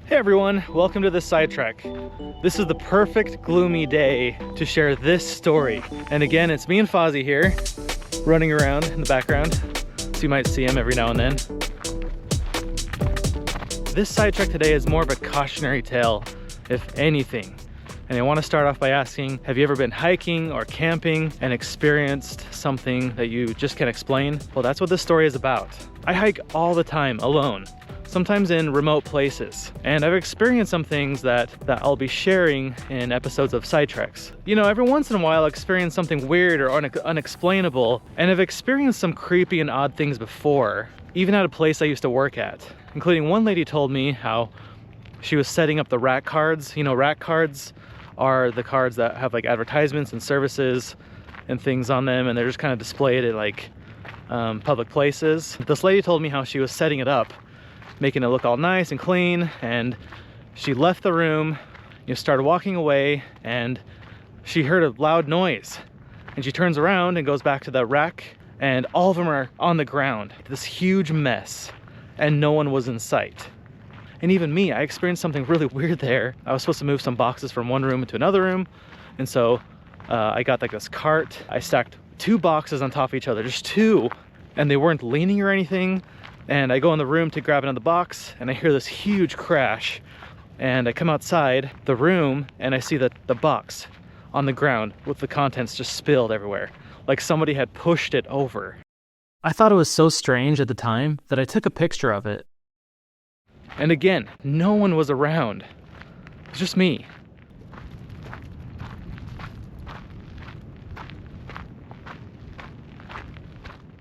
Hey everyone, welcome to this sidetrack. This is the perfect gloomy day to share this story. And again, it's me and Fozzie here, running around in the background. So you might see him every now and then. This sidetrack today is more of a cautionary tale, if anything. And I want to start off by asking, have you ever been hiking or camping and experienced something that you just can't explain? Well, that's what this story is about. I hike all the time alone, sometimes in remote places. And I've experienced some things that I'll be sharing in episodes of Sidetracks. You know, every once in a while I experience something weird or unexplainable, and I've experienced some creepy and odd things before, even at a place I used to work at. Including one lady told me how she was setting up the rack cards. You know, rack cards are the cards that have like advertisements and services and things on them, and they're just kind of displayed at like public places. This lady told me how she was setting it up, making it look all nice and clean, and she left the room, started walking away, and she heard a loud noise, and she turns around and goes back to the rack, and all of them are on the ground, this huge mess, and no one was in sight. And even me, I experienced something really weird there. I was supposed to move some boxes from one room into another room, and so I got like this cart. I stacked 2 boxes on top of each other, just 2, and they weren't leaning or anything. And I go in the room to grab another box, and I hear this huge crash. And I come outside the room, and I see the box on the ground with the contents just spilled everywhere, like somebody had pushed it over. I thought it was so strange at the time that I took a picture of it. And again, no one was around. It was just me.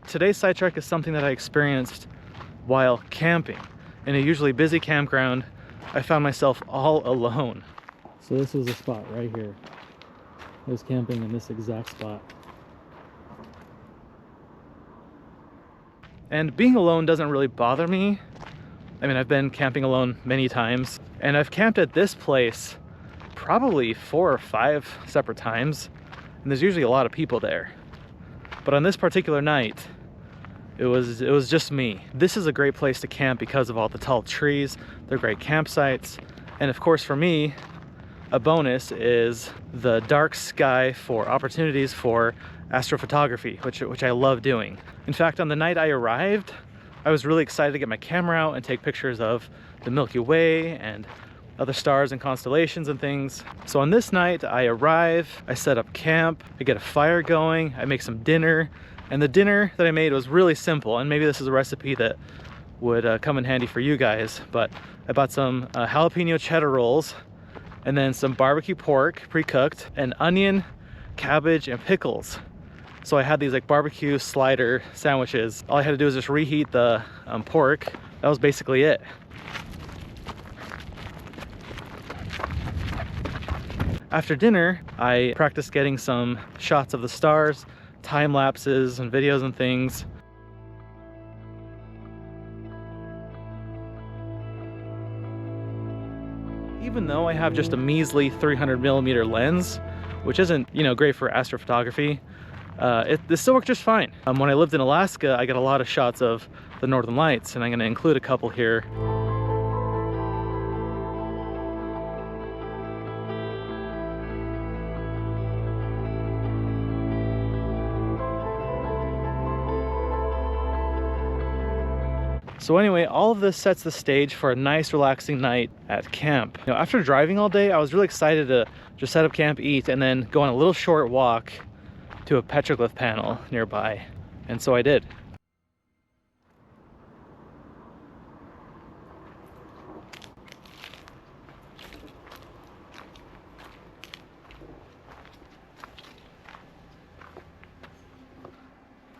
Today's sidetrack is something that I experienced while camping. In a usually busy campground, I found myself all alone. So this was the spot right here. I was camping in this exact spot. And being alone doesn't really bother me. I mean, I've been camping alone many times, and I've camped at this place probably 4 or 5 separate times, and there's usually a lot of people there. But on this particular night, it was just me. This is a great place to camp because of all the tall trees. They're great campsites. And of course, for me, a bonus is the dark sky for opportunities for astrophotography, which I love doing. In fact, on the night I arrived, I was really excited to get my camera out and take pictures of the Milky Way and other stars and constellations and things. So on this night, I arrive, I set up camp, I get a fire going, I make some dinner, and the dinner that I made was really simple, and maybe this is a recipe that would come in handy for you guys, but I bought some jalapeno cheddar rolls, and then some barbecue pork, pre-cooked, and onion, cabbage, and pickles. So I had these like barbecue slider sandwiches. All I had to do was just reheat the pork. That was basically it. After dinner, I practiced getting some shots of the stars, time lapses and videos and things. Even though I have just a measly 300mm lens, which isn't, great for astrophotography, this still worked just fine. When I lived in Alaska, I got a lot of shots of the Northern Lights, and I'm going to include a couple here. So anyway, all of this sets the stage for a nice relaxing night at camp. After driving all day, I was really excited to just set up camp, eat, and then go on a little short walk to a petroglyph panel nearby. And so I did.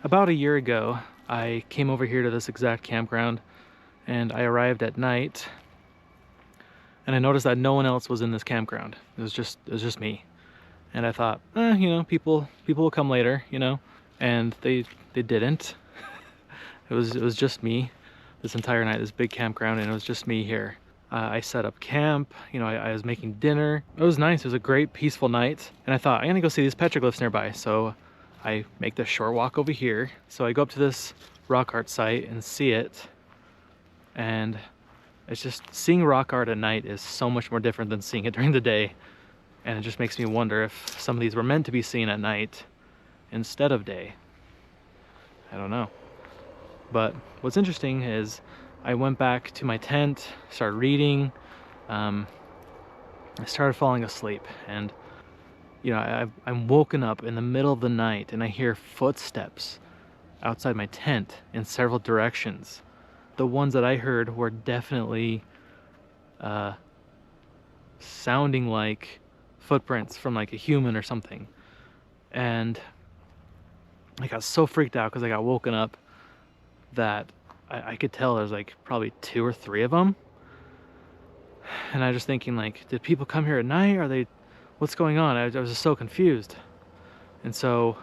About a year ago, I came over here to this exact campground, and I arrived at night, and I noticed that no one else was in this campground. It was just me. And I thought, people will come later, and they didn't. It was just me this entire night, this big campground, and it was just me here. I set up camp, I was making dinner. It was nice. It was a great peaceful night, and I thought, I'm gonna go see these petroglyphs nearby. So I make this short walk over here. So I go up to this rock art site and see it, and It's just seeing rock art at night is so much more different than seeing it during the day. And it just makes me wonder if some of these were meant to be seen at night instead of day. I don't know. But what's interesting is I went back to my tent, started reading, I started falling asleep, and you know, I'm woken up in the middle of the night and I hear footsteps outside my tent in several directions. The ones that I heard were definitely sounding like footprints from like a human or something. And I got so freaked out because I got woken up that I could tell there's like probably 2 or 3 of them. And I was just thinking, like, did people come here at night? Are they, what's going on? I was just so confused. And so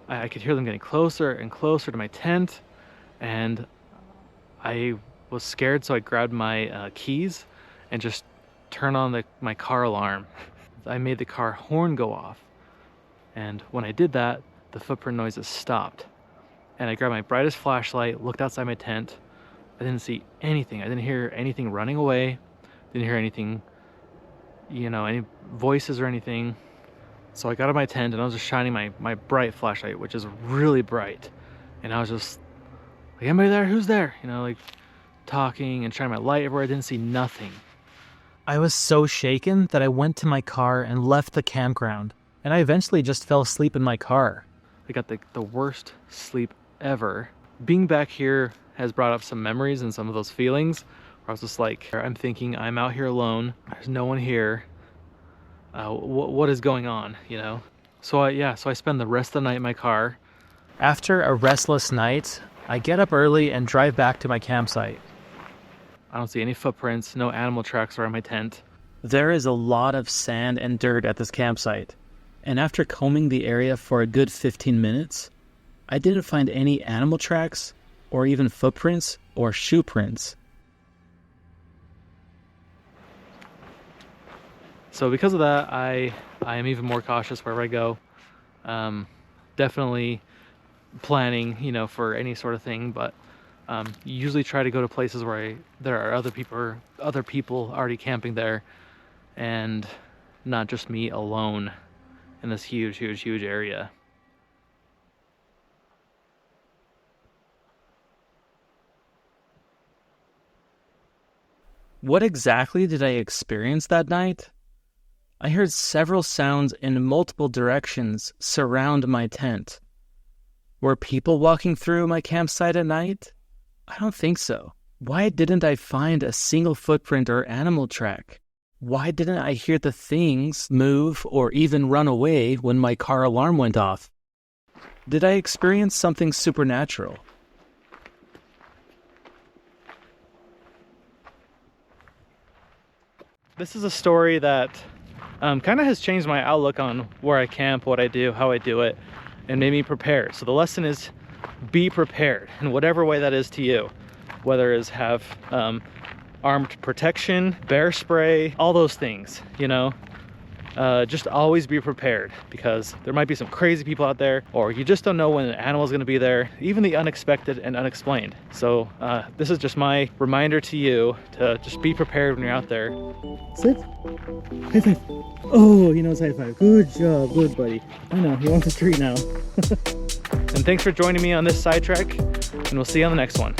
I could hear them getting closer and closer to my tent, and I was scared, so I grabbed my keys and just turned on my car alarm. I made the car horn go off, and when I did that, the footprint noises stopped. And I grabbed my brightest flashlight, looked outside my tent. I didn't see anything. I didn't hear anything running away. Didn't hear anything, you know, any voices or anything. So I got out of my tent and I was just shining my bright flashlight, which is really bright. And I was just like, anybody there? Who's there? You know, like talking and shining my light everywhere. I didn't see nothing. I was so shaken that I went to my car and left the campground. And I eventually just fell asleep in my car. I got the worst sleep ever. Being back here has brought up some memories and some of those feelings where I was just like, I'm thinking I'm out here alone. There's no one here. What is going on, you know? So I spend the rest of the night in my car. After a restless night, I get up early and drive back to my campsite. I don't see any footprints, no animal tracks around my tent. There is a lot of sand and dirt at this campsite. And after combing the area for a good 15 minutes, I didn't find any animal tracks or even footprints or shoe prints. So because of that, I am even more cautious wherever I go. Definitely planning, you know, for any sort of thing, but usually try to go to places where there are other people already camping there, and not just me alone in this huge area. What exactly did I experience that night? I heard several sounds in multiple directions surround my tent. Were people walking through my campsite at night? I don't think so. Why didn't I find a single footprint or animal track? Why didn't I hear the things move or even run away when my car alarm went off? Did I experience something supernatural? This is a story that kind of has changed my outlook on where I camp, what I do, how I do it, and made me prepared. So the lesson is be prepared in whatever way that is to you, whether it's have armed protection, bear spray, all those things, you know. Just always be prepared, because there might be some crazy people out there, or you just don't know when an animal is going to be there, even the unexpected and unexplained. So this is just my reminder to you to just be prepared when you're out there. Sit. High five. Oh, he knows high five. Good job. Good buddy. I know, he wants a treat now. And thanks for joining me on this sidetrack, and we'll see you on the next one.